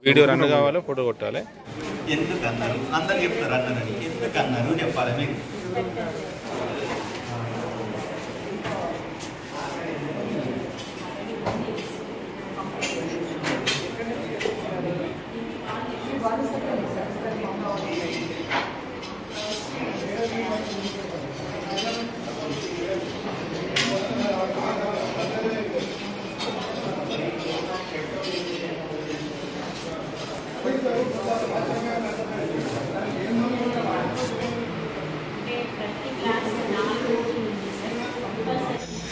Video run కావాలి, photo కొట్టాలి. ఎందుకు అన్నారు అందరు చెప్తారు అన్నారని, ఎందుకు అన్నారు చెప్పాలి మీకు.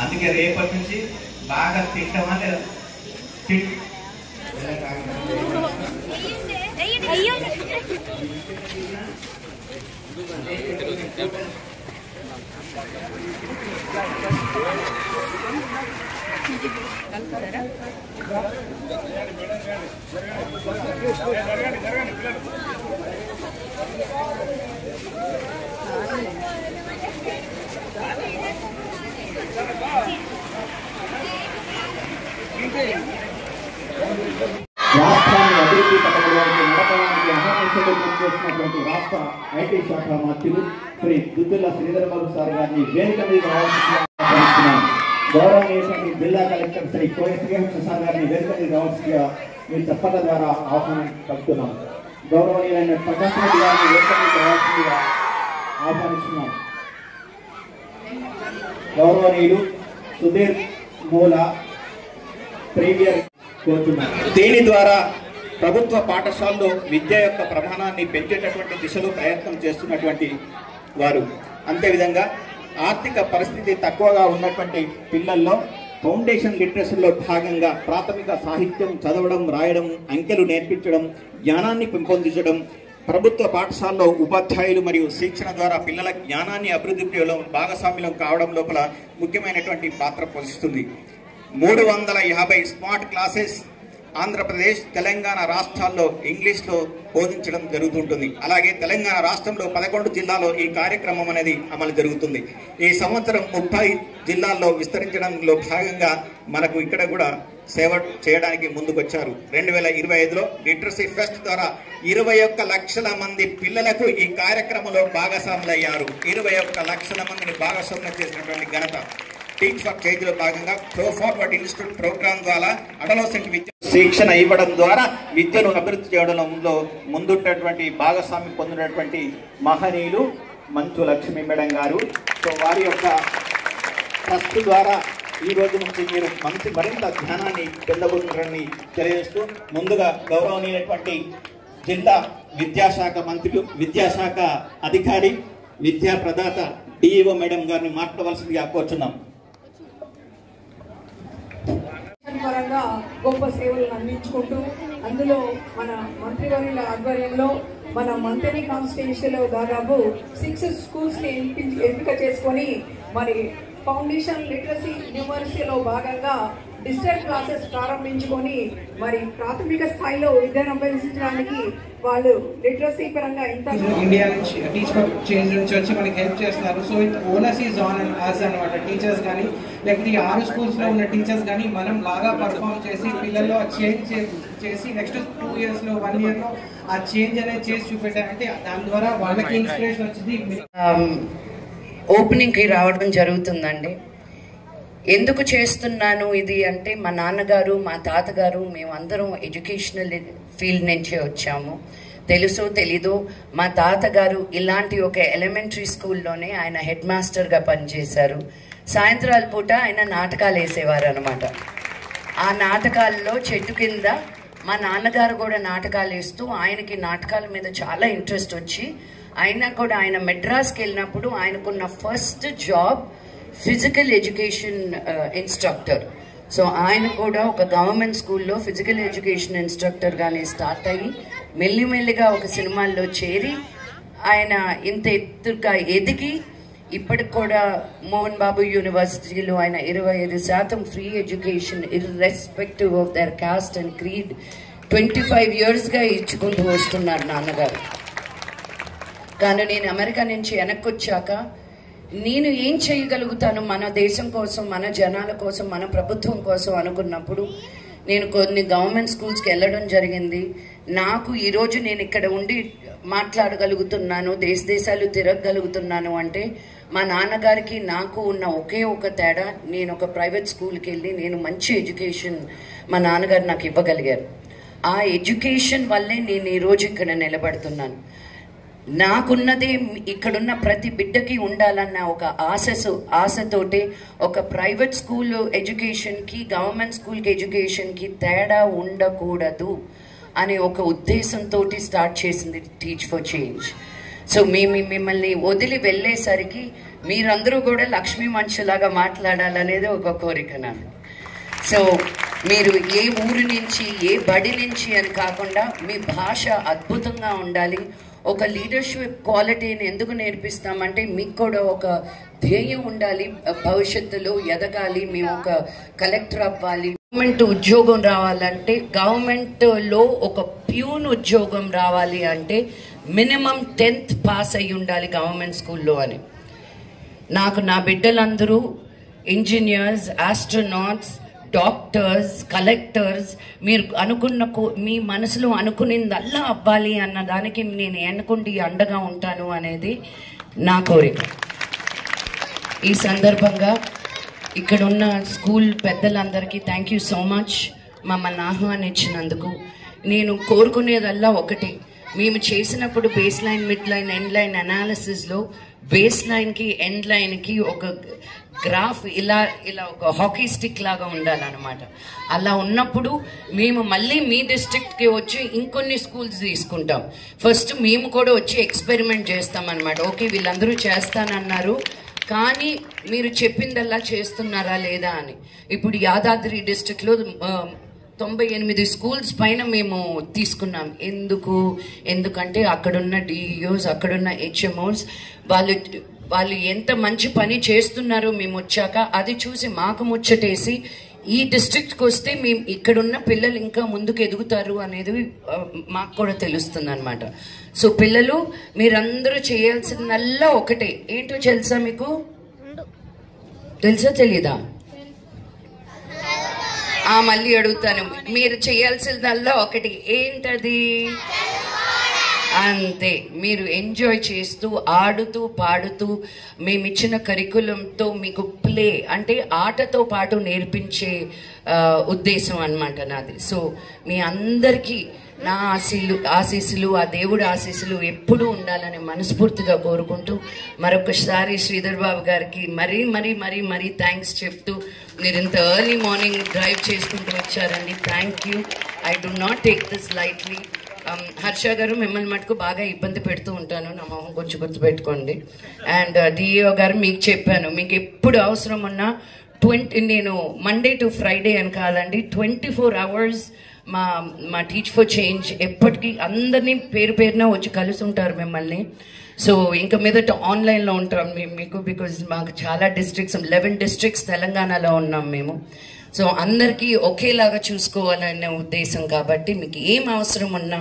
అందుకే రేపటి నుంచి బాగా తింటామా లేదా రాష్ట్రాన్ని అభివృద్ధి పథకంలోకి నడపడానికి అహర్నిశలు పనిచేస్తున్నటువంటి రాష్ట్ర ఐటీ శాఖ మంత్రులు శ్రీ దుద్దుల శ్రీధర్ బాబు సార్ గారిని వేదిక మీద ఆహ్వానిస్తున్నాను. గౌరవనీయులైన జిల్లా కలెక్టర్ శ్రీ కోయశ్రీహర్ష సార్ గారిని వేదిక మీద రావాల్సిందిగా మీ చప్పట్ల ద్వారా ఆహ్వానం పలుకుతున్నాం. గౌరవనీయులైన ప్రకాశ్ రెడ్డి గారిని వేదిక మీద రావాల్సిందిగా ఆహ్వానిస్తున్నాం. గౌరవనీయులు సుధీర్ మూల ప్రీమియర్ కోరుతున్నారు. దీని ద్వారా ప్రభుత్వ పాఠశాలలో విద్య యొక్క ప్రమాణాన్ని పెంచేటటువంటి దిశలో ప్రయత్నం చేస్తున్నటువంటి వారు, అంతేవిధంగా ఆర్థిక పరిస్థితి తక్కువగా ఉన్నటువంటి పిల్లల్లో ఫౌండేషన్ లిటరసీలో భాగంగా ప్రాథమిక సాహిత్యం చదవడం, రాయడం, అంకెలు నేర్పించడం, జ్ఞానాన్ని పెంపొందించడం, ప్రభుత్వ పాఠశాలలో ఉపాధ్యాయులు మరియు శిక్షణ ద్వారా పిల్లల జ్ఞానాన్ని అభివృద్ధి చేయడం, భాగస్వామ్యం కావడం లోపల ముఖ్యమైనటువంటి పాత్ర పోషిస్తుంది. 350 స్మార్ట్ క్లాసెస్ ఆంధ్రప్రదేశ్, తెలంగాణ రాష్ట్రాల్లో ఇంగ్లీష్లో బోధించడం జరుగుతుంటుంది. అలాగే తెలంగాణ రాష్ట్రంలో 11 జిల్లాల్లో ఈ కార్యక్రమం అనేది అమలు జరుగుతుంది. ఈ సంవత్సరం 30 జిల్లాల్లో విస్తరించడంలో భాగంగా మనకు ఇక్కడ కూడా సేవ చేయడానికి ముందుకొచ్చారు. 2025లో లిటరసీ ఫెస్ట్ ద్వారా 21 లక్షల మంది పిల్లలకు ఈ కార్యక్రమంలో భాగస్వాములయ్యారు. 21 లక్షల మందిని భాగస్వామ్యం చేసినటువంటి ఘనత టీచ్ ఫర్ చేంజ్ లో భాగంగా ప్రో ఫార్వర్డ్ ఇన్స్టిట్యూట్ ప్రోగ్రామ్ ద్వారా అడలోసెంట్ విద్య శిక్షణ ఇవ్వడం ద్వారా విద్యను అభివృద్ధి చేయడంలో ముందున్నటువంటి భాగస్వామ్యం పొందినటువంటి మహనీయులు మంచు లక్ష్మీ మేడం గారు. సో వారి యొక్క ట్రస్ట్ ద్వారా ఈ రోజు నుంచి మీరు మరింత జ్ఞానాన్ని పొందబోతున్నారని తెలియజేస్తూ, ముందుగా గౌరవనీయులైనటువంటి జిల్లా విద్యాశాఖ మంత్రులు, విద్యాశాఖ అధికారి, విద్యా ప్రదాత డిఈఓ మేడం గారిని మాట్లాడవలసిందిగా కోరుచున్నాం. పరంగా గొప్ప సేవలను అందించుకుంటూ అందులో మన మంత్రివర్యుల ఆధ్వర్యంలో మన మంత్రి కాన్స్టిట్యూన్సీలో దాదాపు 6 స్కూల్స్ ని ఎంపిక చేసుకొని మరి ఫౌండేషన్ లిటరసీ న్యూమరసీలో భాగంగా డిజిటల్ క్లాసెస్ ప్రారంభించుకొని మరి ప్రాథమిక స్థాయిలో విద్యను అభ్యసించడానికి వాళ్ళు లిటరసీ పరంగా ఇండియా నుంచి టీచ్ ఫర్ చేంజ్ నుంచి వచ్చి మనకి హెల్ప్ చేస్తున్నారు. So it onus is on and us అనమాట. టీచర్స్ కానీ లేకపోతే ఈ 6 స్కూల్స్లో ఉన్న టీచర్స్ కానీ మనం బాగా పర్ఫామ్ చేసి పిల్లల్లో ఆ చేంజ్ చేసి నెక్స్ట్ 2 ఇయర్స్లో 1 ఇయర్లో ఆ చేంజ్ అనేది చేసి చూపెట్టారంటే దాని ద్వారా వాళ్ళకి ఇన్స్పిరేషన్ వచ్చింది. ఓపెనింగ్కి రావడం జరుగుతుందండి. ఎందుకు చేస్తున్నాను ఇది అంటే, మా నాన్నగారు, మా తాతగారు, మేమందరం ఎడ్యుకేషనల్ ఫీల్డ్ నుంచే వచ్చాము. తెలుసో తెలీదో మా తాతగారు ఇలాంటి ఒక ఎలిమెంటరీ స్కూల్లోనే ఆయన హెడ్ మాస్టర్గా పనిచేశారు. సాయంత్రాల పూట ఆయన నాటకాలు వేసేవారు అనమాట. ఆ నాటకాల్లో చెట్టు కింద మా నాన్నగారు కూడా నాటకాలు వేస్తూ ఆయనకి నాటకాల మీద చాలా ఇంట్రెస్ట్ వచ్చి ఆయన మెడ్రాస్కి వెళ్ళినప్పుడు ఆయనకున్న first job physical education instructor. So ఆయన కూడా ఒక గవర్నమెంట్ స్కూల్లో ఫిజికల్ ఎడ్యుకేషన్ ఇన్స్ట్రక్టర్గానే స్టార్ట్ అయ్యి మెల్లిమెల్లిగా ఒక సినిమాల్లో చేరి ఆయన ఇంత ఎత్తుగా ఎదిగి ఇప్పటికి కూడా మోహన్ బాబు యూనివర్సిటీలో ఆయన 25% free education irrespective of their cost and creed 25 yearsగా ఇచ్చుకుంటూ వస్తున్నారు నాన్నగారు. కానీ నేను అమెరికా నుంచి వెనక్కి వచ్చాక నేను ఏం చేయగలుగుతాను మన దేశం కోసం, మన జనాల కోసం, మన ప్రభుత్వం కోసం అనుకున్నప్పుడు నేను కొన్ని గవర్నమెంట్ స్కూల్స్కి వెళ్ళడం జరిగింది. నాకు ఈరోజు నేను ఇక్కడ ఉండి మాట్లాడగలుగుతున్నాను, దేశాలు తిరగగలుగుతున్నాను అంటే మా నాన్నగారికి నాకు ఉన్న ఒకే ఒక తేడా, నేను ఒక ప్రైవేట్ స్కూల్కి వెళ్ళి నేను మంచి ఎడ్యుకేషన్ మా నాన్నగారు నాకు ఇవ్వగలిగారు. ఆ ఎడ్యుకేషన్ వల్లే నేను ఈరోజు ఇక్కడ నిలబడుతున్నాను. నాకున్నదే ఇక్కడున్న ప్రతి బిడ్డకి ఉండాలన్న ఒక ఆశతోటే ఒక ప్రైవేట్ స్కూల్ ఎడ్యుకేషన్కి గవర్నమెంట్ స్కూల్కి ఎడ్యుకేషన్కి తేడా ఉండకూడదు అనే ఒక ఉద్దేశంతో స్టార్ట్ చేసింది టీచ్ ఫర్ చేంజ్. సో మిమ్మల్ని వదిలి వెళ్ళేసరికి మీరందరూ కూడా లక్ష్మీ మనుషులాగా మాట్లాడాలనేది ఒక కోరిక నాకు. సో మీరు ఏ ఊరి నుంచి ఏ బడి నుంచి అని కాకుండా మీ భాష అద్భుతంగా ఉండాలి. ఒక లీడర్షిప్ క్వాలిటీని ఎందుకు నేర్పిస్తామంటే మీకు కూడా ఒక ధ్యేయం ఉండాలి, భవిష్యత్తులో ఎదగాలి, మేము ఒక కలెక్టర్ అవ్వాలి. గవర్నమెంట్ ఉద్యోగం రావాలంటే, గవర్నమెంట్లో ఒక ప్యూన్ ఉద్యోగం రావాలి అంటే మినిమం 10th పాస్ అయ్యి ఉండాలి గవర్నమెంట్ స్కూల్లో అని. నాకు నా బిడ్డలందరూ ఇంజనీర్స్, ఆస్ట్రోనాట్స్, డాక్టర్స్, కలెక్టర్స్, మీరు అనుకున్న మీ మనసులో అనుకునేదల్లా అవ్వాలి అన్న దానికి నేను ఎన్నుకుండి అండగా ఉంటాను అనేది నా కోరిక. ఈ సందర్భంగా ఇక్కడ ఉన్న స్కూల్ పెద్దలందరికీ థ్యాంక్ యూ సో మచ్ మమ్మల్ని ఆహ్వానించినందుకు. నేను కోరుకునేదల్లా ఒకటి, మేము చేసినప్పుడు base line, mid line, end line అనాలిసిస్లో బేస్ లైన్కి ఎండ్ లైన్కి ఒక గ్రాఫ్ ఇలా ఒక హాకీ స్టిక్ లాగా ఉండాలన్నమాట. అలా ఉన్నప్పుడు మేము మళ్ళీ మీ డిస్ట్రిక్ట్కి వచ్చి ఇంకొన్ని స్కూల్స్ తీసుకుంటాం. ఫస్ట్ మేము కూడా వచ్చి ఎక్స్పెరిమెంట్ చేస్తామన్నమాట. ఓకే, వీళ్ళందరూ చేస్తానన్నారు కానీ మీరు చెప్పిందల్లా చేస్తున్నారా లేదా అని. ఇప్పుడు యాదాద్రి డిస్ట్రిక్ట్లో 98 స్కూల్స్ పైన మేము తీసుకున్నాం. ఎందుకంటే అక్కడున్న డిఈఓస్, అక్కడున్న హెచ్ఎంఓస్ వాళ్ళు ఎంత మంచి పని చేస్తున్నారో మేము వచ్చాక అది చూసి మాకు ముచ్చటేసి ఈ డిస్ట్రిక్ట్కి వస్తే మేము ఇక్కడున్న పిల్లలు ఇంకా ముందుకు ఎదుగుతారు అనేది మాకు కూడా తెలుస్తుంది అనమాట. సో పిల్లలు మీరందరూ చేయాల్సిందల్లా ఒకటే, ఏంటో తెలుసా మీకు? తెలుసా తెలీదా? మళ్ళీ అడుగుతాను, మీరు చేయాల్సిందల్లా ఒకటి, ఏంటది? అంతే. మీరు ఎంజాయ్ చేస్తూ ఆడుతూ పాడుతూ మేమిచ్చిన కరికులంతో మీకు ప్లే అంటే ఆటతో పాటు నేర్పించే ఉద్దేశం అన్నమాట నాది. సో మీ అందరికీ నా ఆశీస్సులు ఆ దేవుడి ఆశీస్సులు ఎప్పుడూ ఉండాలని మనస్ఫూర్తిగా కోరుకుంటూ మరొకసారి శ్రీధర్ బాబు గారికి మరీ మరీ మరీ మరీ థ్యాంక్స్ చెప్తూ, మీరు ఇంత ఎర్లీ మార్నింగ్ డ్రైవ్ చేసుకుంటూ వచ్చారండి. Thank you. I do not take this lightly. Harsha గారు, మిమ్మల్ని మటుకు బాగా ఇబ్బంది పెడుతూ ఉంటాను, నా మొహం కొంచెం గుర్తుపెట్టుకోండి. అండ్ డిఈఓ గారు, మీకు చెప్పాను, మీకు ఎప్పుడు అవసరం ఉన్నా నేను మండే టు ఫ్రైడే అని కాదండి, 24 hours మా టీచ్ ఫర్ చేంజ్ ఎప్పటికీ అందరినీ పేరు పేరున వచ్చి కలిసి ఉంటారు మిమ్మల్ని. సో ఇంకా మీదట ఆన్లైన్లో ఉంటాం మీకు, బికాజ్ మాకు చాలా డిస్ట్రిక్ట్స్ 11 డిస్ట్రిక్ట్స్ తెలంగాణలో ఉన్నాం మేము. సో అందరికీ ఒకేలాగా చూసుకోవాలనే ఉద్దేశం కాబట్టి మీకు ఏం అవసరం ఉన్నా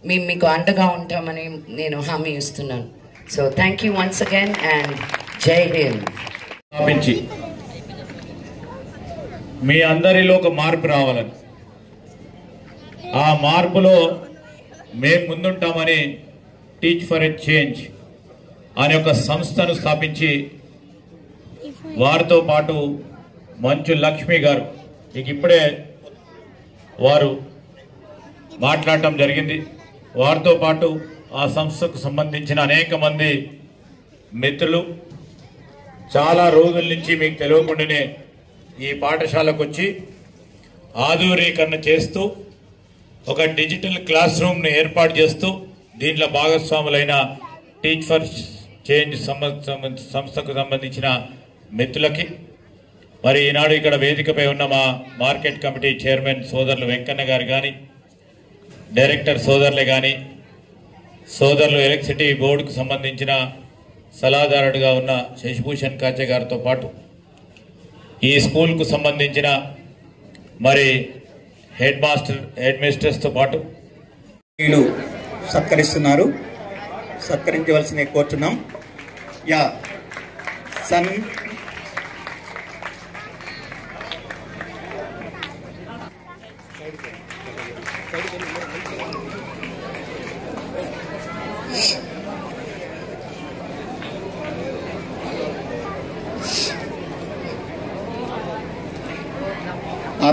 మేము మీకు అండగా ఉంటామని నేను హామీ ఇస్తున్నాను. So thank you once again and జై హింద్. స్థాపించి మీ అందరిలో ఒక మార్పు రావాలని, ఆ మార్పులో మేము ముందుంటామని టీచ్ ఫర్ ఎ చేంజ్ అనే ఒక సంస్థను స్థాపించి వారితో పాటు మంచు లక్ష్మి గారు, ఇక ఇప్పుడే వారు మాట్లాడటం జరిగింది. వారితో పాటు ఆ సంస్థకు సంబంధించిన అనేక మంది మిత్రులు చాలా రోజుల నుంచి మీకు తెలియకుండానే ఈ పాఠశాలకు వచ్చి ఆధునీకరణ చేస్తూ ఒక డిజిటల్ క్లాస్ రూమ్ను ఏర్పాటు చేస్తూ దీంట్లో భాగస్వాములైన టీచ్ ఫర్ చేంజ్ సంస్థకు సంబంధించిన మిత్రులకి, మరి ఈనాడు ఇక్కడ వేదికపై ఉన్న మా మార్కెట్ కమిటీ చైర్మన్ సోదరులు వెంకన్న గారు కానీ, డైరెక్టర్ సోదరులే కానీ, సోదరులు ఎలక్ట్రిసిటీ బోర్డుకు సంబంధించిన సలహాదారుడుగా ఉన్న శశిభూషణ్ కాచే గారితో పాటు ఈ స్కూల్కు సంబంధించిన మరి హెడ్ మిస్టర్స్తో పాటు వీళ్ళు సత్కరిస్తున్నారు. సత్కరించవలసిన కోరుతున్నాం. యా సన్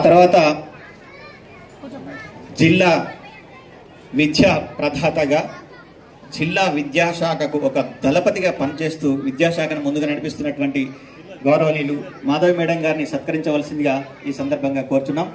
తర్వాత జిల్లా విద్యా ప్రదాతగా జిల్లా విద్యాశాఖకు ఒక దళపతిగా పనిచేస్తూ విద్యాశాఖను ముందుగా నడిపిస్తున్నటువంటి గౌరవనీయులు మాధవి మేడం గారిని సత్కరించవలసిందిగా ఈ సందర్భంగా కోరుచున్నాం.